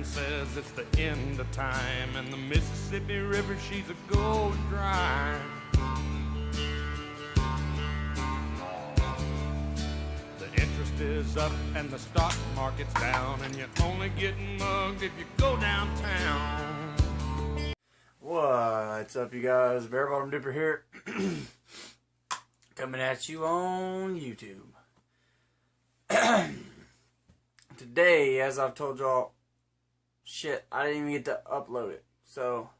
man says it's the end of time, and the Mississippi River, she's a going dry. The interest is up and the stock market's down, and you're only getting mugged if you go downtown. What's up, you guys? Bear Bottom Dipper here. Coming at you on YouTube. Today, as I've told y'all, shit, I didn't even get to upload it. So,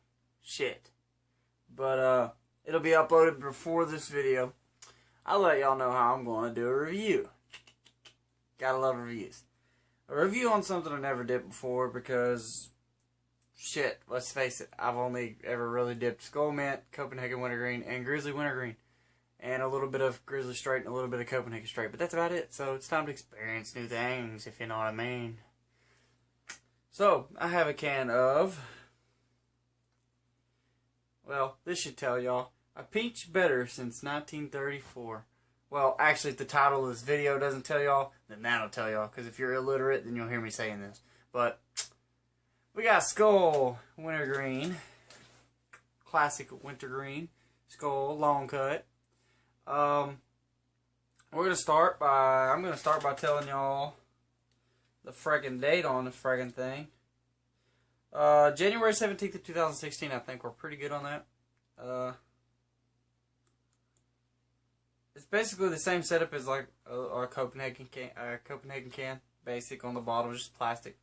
shit. But, it'll be uploaded before this video. I'll let y'all know how I'm going to do a review. Gotta love reviews. A review on something I never did before because, shit, let's face it, I've only ever really dipped Skoal Mint, Copenhagen wintergreen, and Grizzly wintergreen. And a little bit of Grizzly straight and a little bit of Copenhagen straight. But that's about it. So it's time to experience new things, if you know what I mean. So, I have a can of, well, this should tell y'all, a peach better since 1934. Well, actually, if the title of this video doesn't tell y'all, then that'll tell y'all. Because if you're illiterate, then you'll hear me saying this. But, we got Skoal wintergreen. Classic wintergreen. Skoal long cut. I'm gonna start by telling y'all the friggin' date on the friggin' thing. January 17th of 2016. I think we're pretty good on that. It's basically the same setup as like a Copenhagen can, basic on the bottom, just plastic.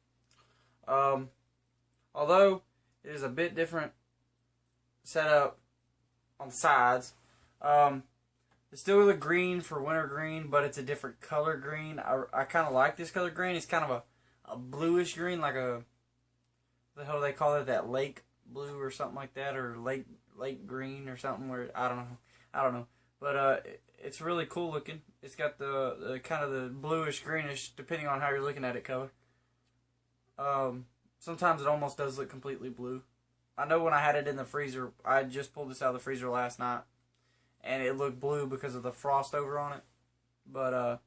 Although it is a bit different setup on the sides. It's still the green for wintergreen, but it's a different color green. I kind of like this color green. It's kind of a bluish green, like a, what the hell do they call it? That lake blue or something like that, or lake green or something. Where I don't know. But it's really cool looking. It's got the kind of the bluish greenish, depending on how you're looking at it, color. Sometimes it almost does look completely blue. I know when I had it in the freezer, I just pulled this out of the freezer last night, and it looked blue because of the frost over on it. But,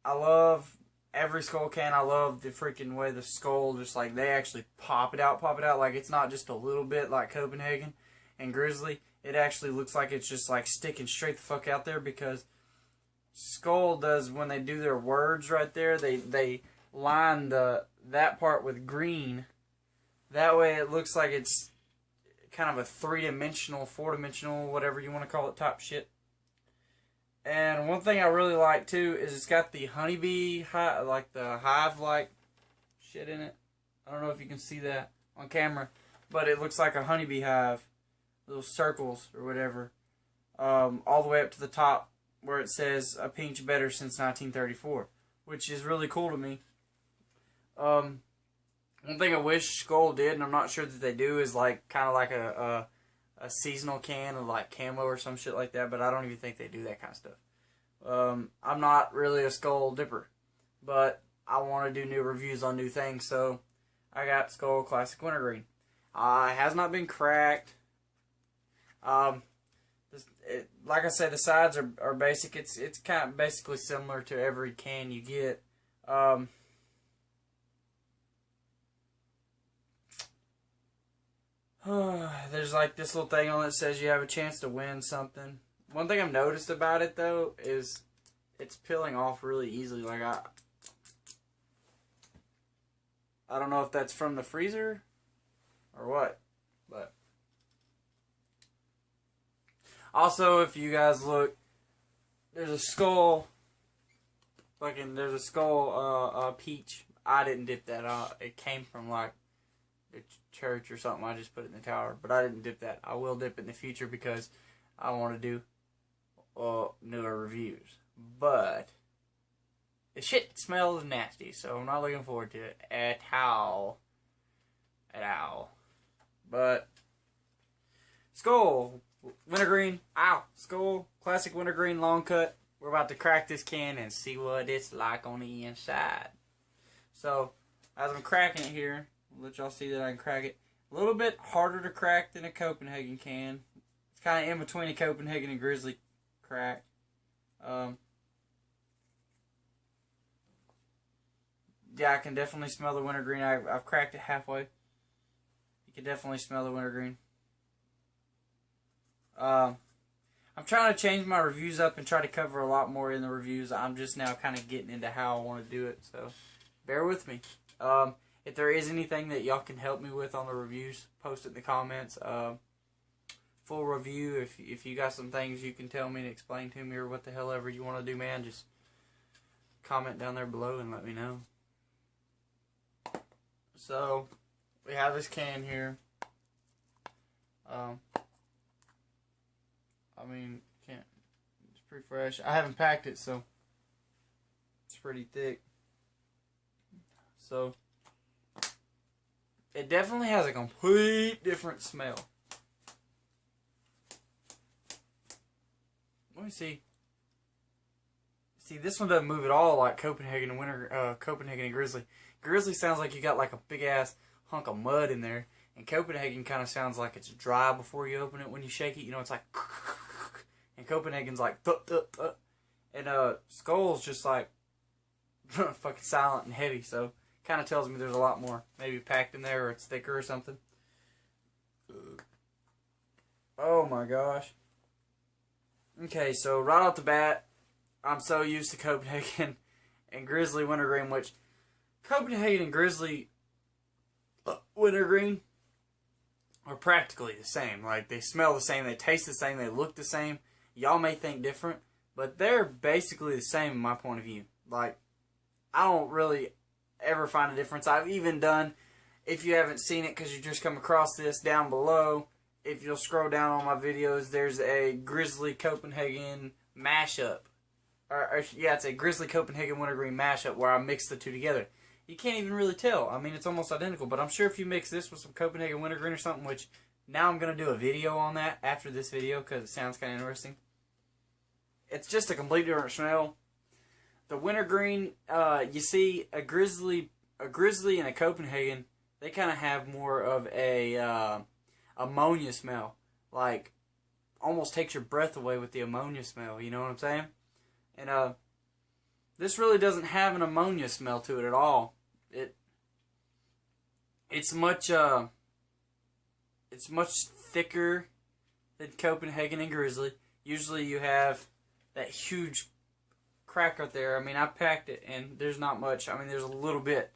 I love every Skoal can. I love the freaking way the Skoal, just like, they actually pop it out. Like, it's not just a little bit like Copenhagen and Grizzly. It actually looks like it's just, like, sticking straight the fuck out there, because Skoal does, when they do their words right there, they line that part with green. That way it looks like it's kind of a 3-dimensional, 4-dimensional, whatever you want to call it, type shit. And one thing I really like too is it's got the honeybee, like the hive-like shit in it. I don't know if you can see that on camera, but it looks like a honeybee hive, little circles or whatever, all the way up to the top where it says a peach better since 1934, which is really cool to me. One thing I wish Skoal did, and I'm not sure that they do, is like kind of like a seasonal can of like camo or some shit like that. But I don't even think they do that kind of stuff. I'm not really a Skoal dipper, but I want to do new reviews on new things, so I got Skoal Classic Wintergreen. It has not been cracked. Like I said, the sides are basic. It's kind of basically similar to every can you get. There's like this little thing on it that says you have a chance to win something. One thing I've noticed about it though is it's peeling off really easily. Like I don't know if that's from the freezer or what, but also if you guys look, there's a Skoal. There's a Skoal peach. I didn't dip that out. It came from like church or something. I just put it in the tower, but I didn't dip that. I will dip it in the future because I want to do newer reviews, but the shit smells nasty, so I'm not looking forward to it at all. But Skoal wintergreen, Skoal Classic wintergreen long cut. We're about to crack this can and see what it's like on the inside. So as I'm cracking it here, I'll let y'all see that I can crack it. A little bit harder to crack than a Copenhagen can. It's kind of in between a Copenhagen and Grizzly crack. Yeah, I can definitely smell the wintergreen. I've cracked it halfway. You can definitely smell the wintergreen. I'm trying to change my reviews up and try to cover a lot more in the reviews. I'm just now kind of getting into how I want to do it, so bear with me. If there is anything that y'all can help me with on the reviews, post it in the comments. Full review, if you got some things you can tell me and explain to me, or what the hell ever you want to do, man, just comment down there below and let me know. So, we have this can here. I mean, it's pretty fresh. I haven't packed it, so it's pretty thick. So, it definitely has a complete different smell. Let me see. See, this one doesn't move at all like Copenhagen and Grizzly. Grizzly sounds like you got like a big ass hunk of mud in there, and Copenhagen kind of sounds like it's dry before you open it when you shake it. You know, it's like, and Copenhagen's like, and Skoal's just like fucking silent and heavy. So, kind of tells me there's a lot more maybe packed in there, or it's thicker or something. Oh my gosh. Okay, so right off the bat, I'm so used to Copenhagen and Grizzly wintergreen, which Copenhagen and Grizzly wintergreen are practically the same. Like, they smell the same, they taste the same, they look the same. Y'all may think different, but they're basically the same in my point of view. Like, I don't really ever find a difference. I've even done, if you haven't seen it because you just come across this, down below, if you'll scroll down on my videos, there's a Grizzly Copenhagen mashup. Yeah, it's a Grizzly Copenhagen wintergreen mashup where I mix the two together. You can't even really tell. I mean, it's almost identical, but I'm sure if you mix this with some Copenhagen wintergreen or something, which now I'm going to do a video on that after this video because it sounds kind of interesting. It's just a completely different smell. The wintergreen, you see, a Grizzly and a Copenhagen, they kind of have more of a ammonia smell. Like, almost takes your breath away with the ammonia smell, you know what I'm saying? And this really doesn't have an ammonia smell to it at all. It's much thicker than Copenhagen and Grizzly. Usually you have that huge crack right there. I mean, I packed it and there's not much. I mean, there's a little bit,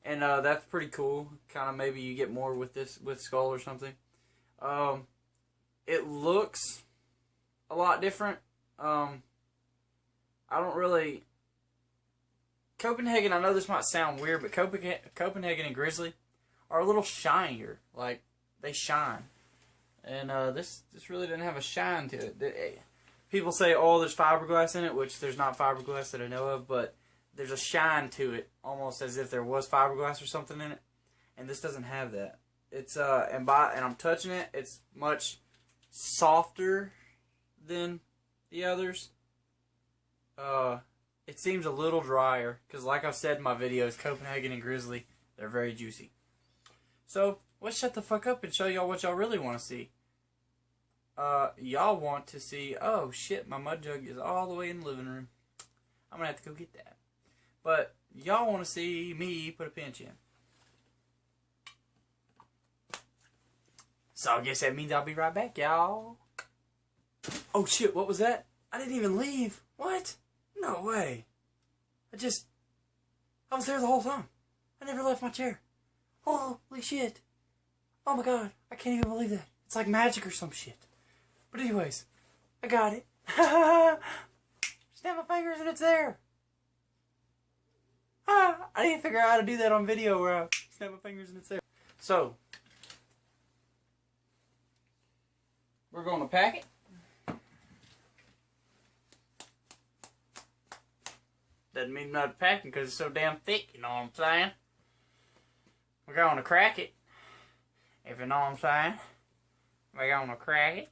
and that's pretty cool. Kind of maybe you get more with this with Skoal or something. It looks a lot different. I don't really... Copenhagen, I know this might sound weird, but Copenhagen and Grizzly are a little shinier. Like, they shine. And this really doesn't have a shine to it. People say, oh, there's fiberglass in it, which there's not fiberglass that I know of, but there's a shine to it, almost as if there was fiberglass or something in it. And this doesn't have that. It's and I'm touching it, it's much softer than the others. It seems a little drier, because like I've said in my videos, Copenhagen and Grizzly, they're very juicy. So, let's shut the fuck up and show y'all what y'all really want to see. Y'all want to see, oh shit, my mud jug is all the way in the living room. I'm gonna have to go get that. But, y'all want to see me put a pinch in. So I guess that means I'll be right back, y'all. Oh shit, what was that? I didn't even leave. What? No way. I was there the whole time. I never left my chair. Holy shit. Oh my god, I can't even believe that. It's like magic or some shit. But anyways, I got it. Snap my fingers and it's there. I didn't figure out how to do that on video where I snap my fingers and it's there. So, we're going to pack it. Doesn't mean not packing because it's so damn thick, you know what I'm saying? We're going to crack it. If you know what I'm saying. We're going to crack it.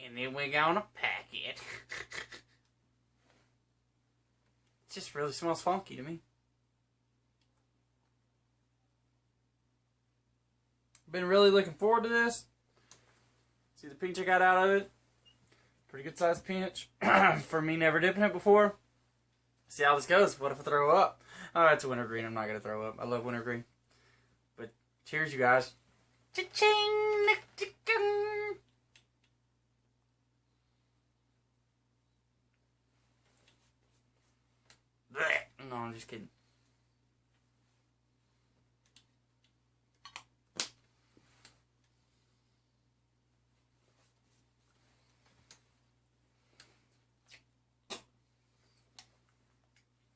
And then we're going to pack it. It just really smells funky to me. Been really looking forward to this. See the pinch I got out of it? Pretty good sized pinch. For me never dipping it before. See how this goes. What if I throw up? Oh, it's wintergreen. I'm not going to throw up. I love wintergreen. But cheers, you guys. Cha-ching! No, I'm just kidding.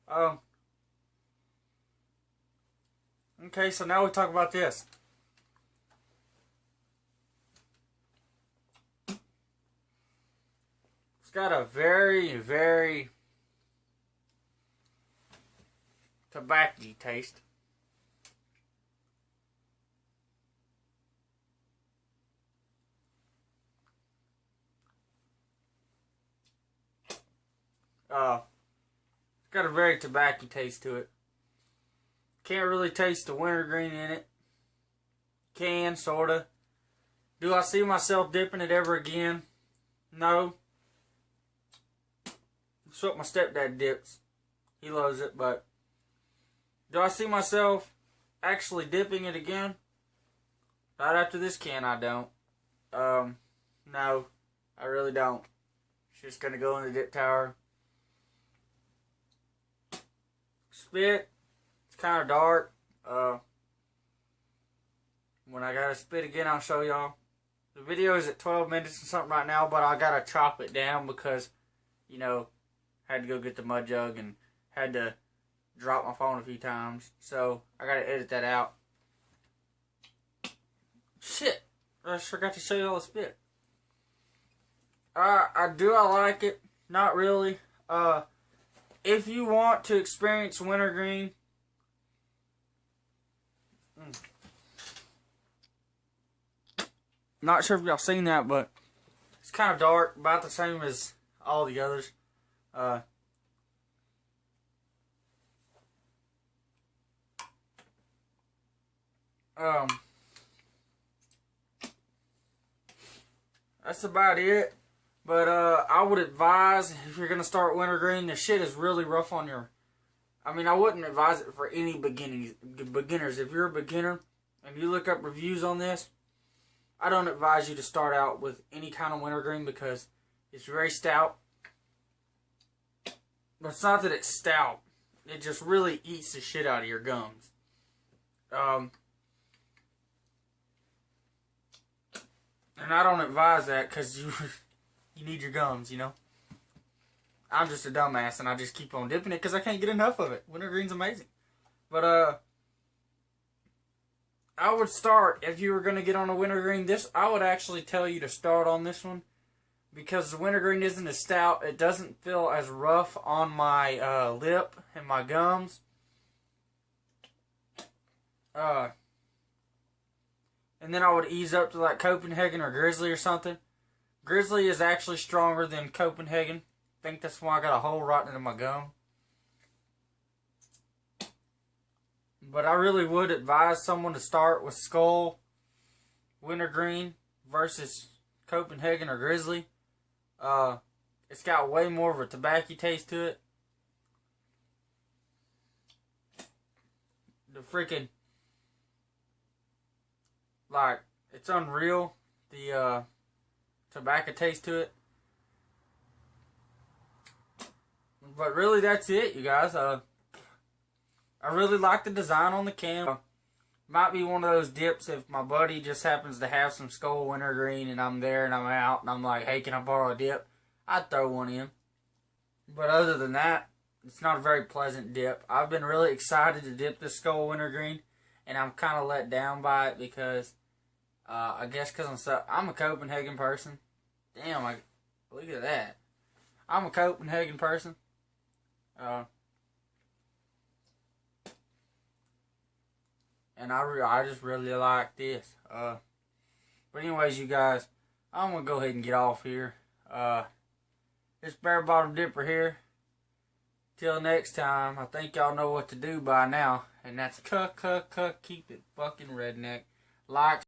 Oh. Okay, so now we talk about this. It's got a very, very tobacco taste. It's got a very tobacco taste to it. Can't really taste the wintergreen in it. Can, sorta. Do I see myself dipping it ever again? No. That's what my stepdad dips. He loves it, but do I see myself actually dipping it again? Right after this can, I don't. No, I really don't. It's just gonna go in the dip tower. Spit. It's kind of dark. When I gotta spit again, I'll show y'all. The video is at 12 minutes and something right now, but I gotta chop it down because, you know, had to go get the mud jug and had to drop my phone a few times. So, I gotta edit that out. Shit! I just forgot to show y'all the spit. I like it. Not really. If you want to experience wintergreen, not sure if y'all seen that, but it's kind of dark, about the same as all the others. That's about it. But I would advise, if you're going to start wintergreen, the shit is really rough on your... I mean, I wouldn't advise it for any beginners. If you're a beginner and you look up reviews on this, I don't advise you to start out with any kind of wintergreen because it's very stout. But it's not that it's stout. It just really eats the shit out of your gums. And I don't advise that because you need your gums, you know. I'm just a dumbass and I just keep on dipping it because I can't get enough of it. Wintergreen's amazing. But I would start, if you were going to get on a wintergreen, I would actually tell you to start on this one because the wintergreen isn't as stout. It doesn't feel as rough on my lip and my gums. And then I would ease up to like Copenhagen or Grizzly or something. Grizzly is actually stronger than Copenhagen. I think that's why I got a hole right into my gum. But I really would advise someone to start with Skoal, wintergreen versus Copenhagen or Grizzly. It's got way more of a tobacco taste to it. The freaking, like, it's unreal, the tobacco taste to it. But really, that's it, you guys. I really like the design on the can. Might be one of those dips if my buddy just happens to have some Skoal wintergreen and I'm there and I'm out and I'm like, hey, can I borrow a dip? I'd throw one in. But other than that, it's not a very pleasant dip. I've been really excited to dip this Skoal wintergreen, and I'm kind of let down by it because I guess because I'm a Copenhagen person. Damn, look at that. I'm a Copenhagen person. And I just really like this. But anyways, you guys, I'm going to go ahead and get off here. This bare bottom dipper here. Till next time, I think y'all know what to do by now. And that's keep it fucking redneck. Like,